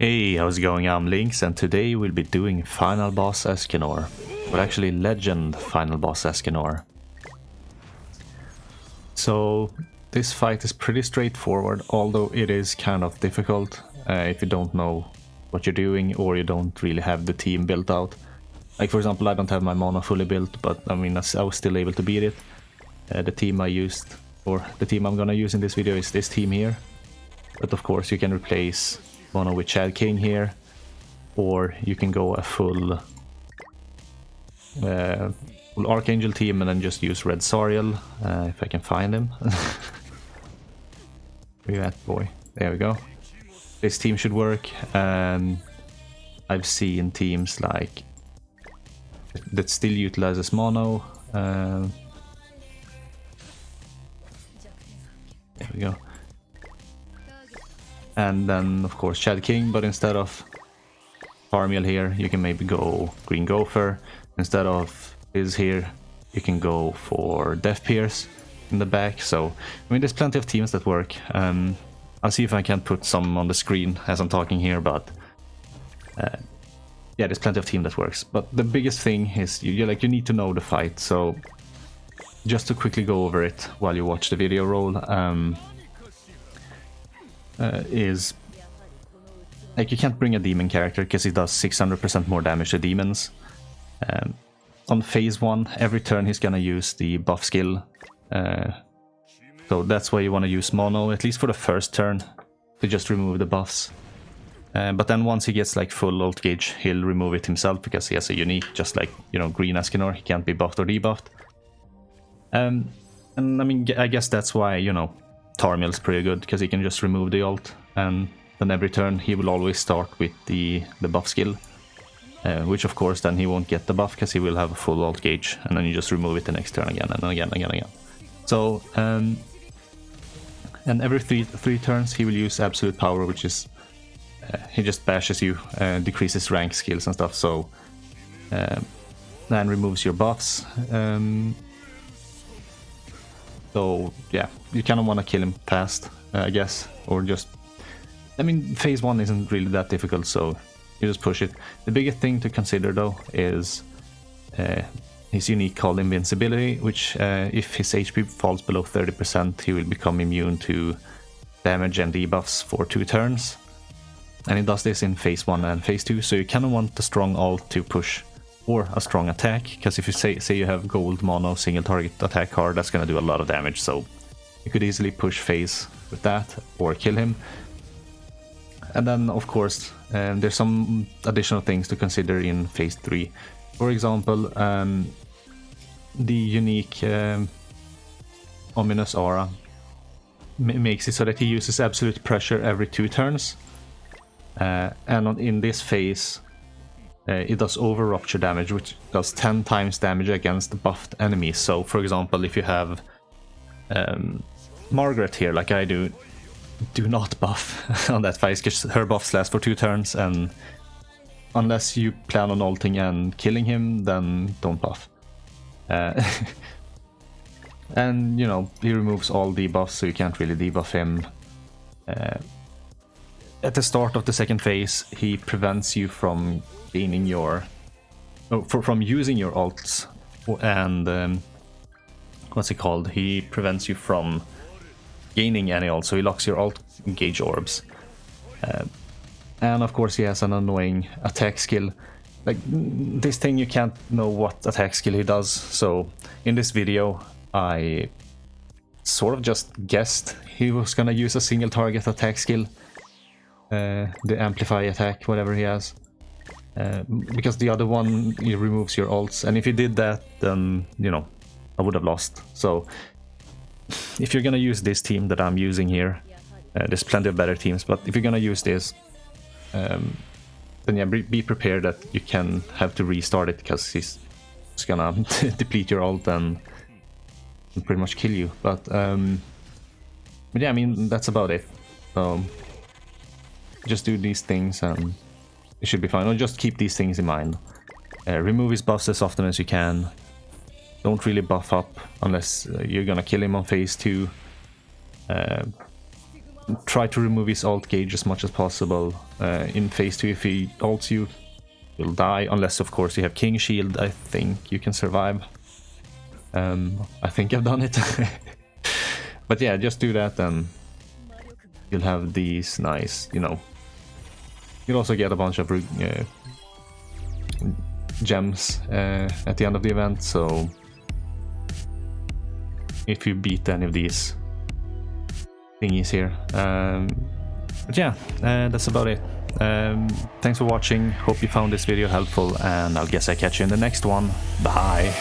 Hey, how's it going? I'm Lynx, and today we'll be doing Final Boss Escanor. Well, actually, Legend Final Boss Escanor. So, this fight is pretty straightforward, although it is kind of difficult if you don't know what you're doing or you don't really have the team built out. Like, for example, I don't have my mana fully built, but I mean, I was still able to beat it. The team I used, or the team I'm gonna use in this video, is this team here. But of course, you can replace mono with Chad King here, or you can go a full Archangel team and then just use Red Sariel, if I can find him. Where you at, boy? There we go. This team should work. I've seen teams like that still utilizes mono. There we go. And then, of course, Chad King, but instead of Farmiel here, you can maybe go Green Gopher. Instead of Fizz here, you can go for Death Pierce in the back. So, I mean, there's plenty of teams that work. I'll see if I can put some on the screen as I'm talking here, but yeah, there's plenty of team that works. But the biggest thing is you need to know the fight. So, just to quickly go over it while you watch the video roll. Is like you can't bring a demon character because he does 600% more damage to demons. On phase 1, every turn he's gonna use the buff skill, so that's why you want to use mono, at least for the first turn, to just remove the buffs. But then once he gets like full ult gauge, he'll remove it himself because he has a unique, just like, you know, green Escanor, he can't be buffed or debuffed. And I mean, I guess that's why, you know, Tarmiel's pretty good, because he can just remove the ult, and then every turn he will always start with the buff skill, which of course then he won't get the buff because he will have a full ult gauge, and then you just remove it the next turn again and again. So and every three turns he will use absolute power, which is he just bashes you, decreases rank skills and stuff, so then removes your buffs. So yeah, you kind of want to kill him fast, I guess, or just, I mean, phase 1 isn't really that difficult, so you just push it. The biggest thing to consider though is his unique called Invincibility, which if his HP falls below 30%, he will become immune to damage and debuffs for 2 turns. And he does this in phase 1 and phase 2, so you kind of want the strong ult to push, or a strong attack, because if you say you have gold mono single target attack card, that's gonna do a lot of damage, so you could easily push phase with that or kill him. And then of course there's some additional things to consider in phase 3. For example, the unique ominous aura makes it so that he uses absolute pressure every 2 turns, and in this phase it does over rupture damage, which does 10 times damage against buffed enemies. So for example, if you have Margaret here, like I do not buff on that fight, because her buffs last for 2 turns, and unless you plan on ulting and killing him, then don't buff. And you know, he removes all debuffs, so you can't really debuff him. At the start of the second phase, he prevents you from gaining your, from using your ults, and what's it called? He prevents you from gaining any ult, so he locks your ult gauge orbs. And of course he has an annoying attack skill. Like, this thing, you can't know what attack skill he does, so in this video I sort of just guessed he was gonna use a single target attack skill, the amplify attack, whatever he has, because the other one, he removes your ults, and if he did that, then, you know, I would have lost. So if you're gonna use this team that I'm using here, there's plenty of better teams, but if you're gonna use this, then yeah, be prepared that you can have to restart it, because he's gonna deplete your ult and pretty much kill you. But yeah, I mean, that's about it. So just do these things and it should be fine. Or just keep these things in mind. Remove his buffs as often as you can. Don't really buff up unless you're gonna kill him on phase 2. try to remove his ult gauge as much as possible. In phase 2, if he ults you, you'll die, unless of course you have King Shield. I think you can survive. I think I've done it. But yeah, just do that and you'll have these nice, you know. You'll also get a bunch of gems at the end of the event, so if you beat any of these thingies here. But yeah, that's about it. Thanks for watching, hope you found this video helpful, and I'll guess I catch you in the next one. Bye!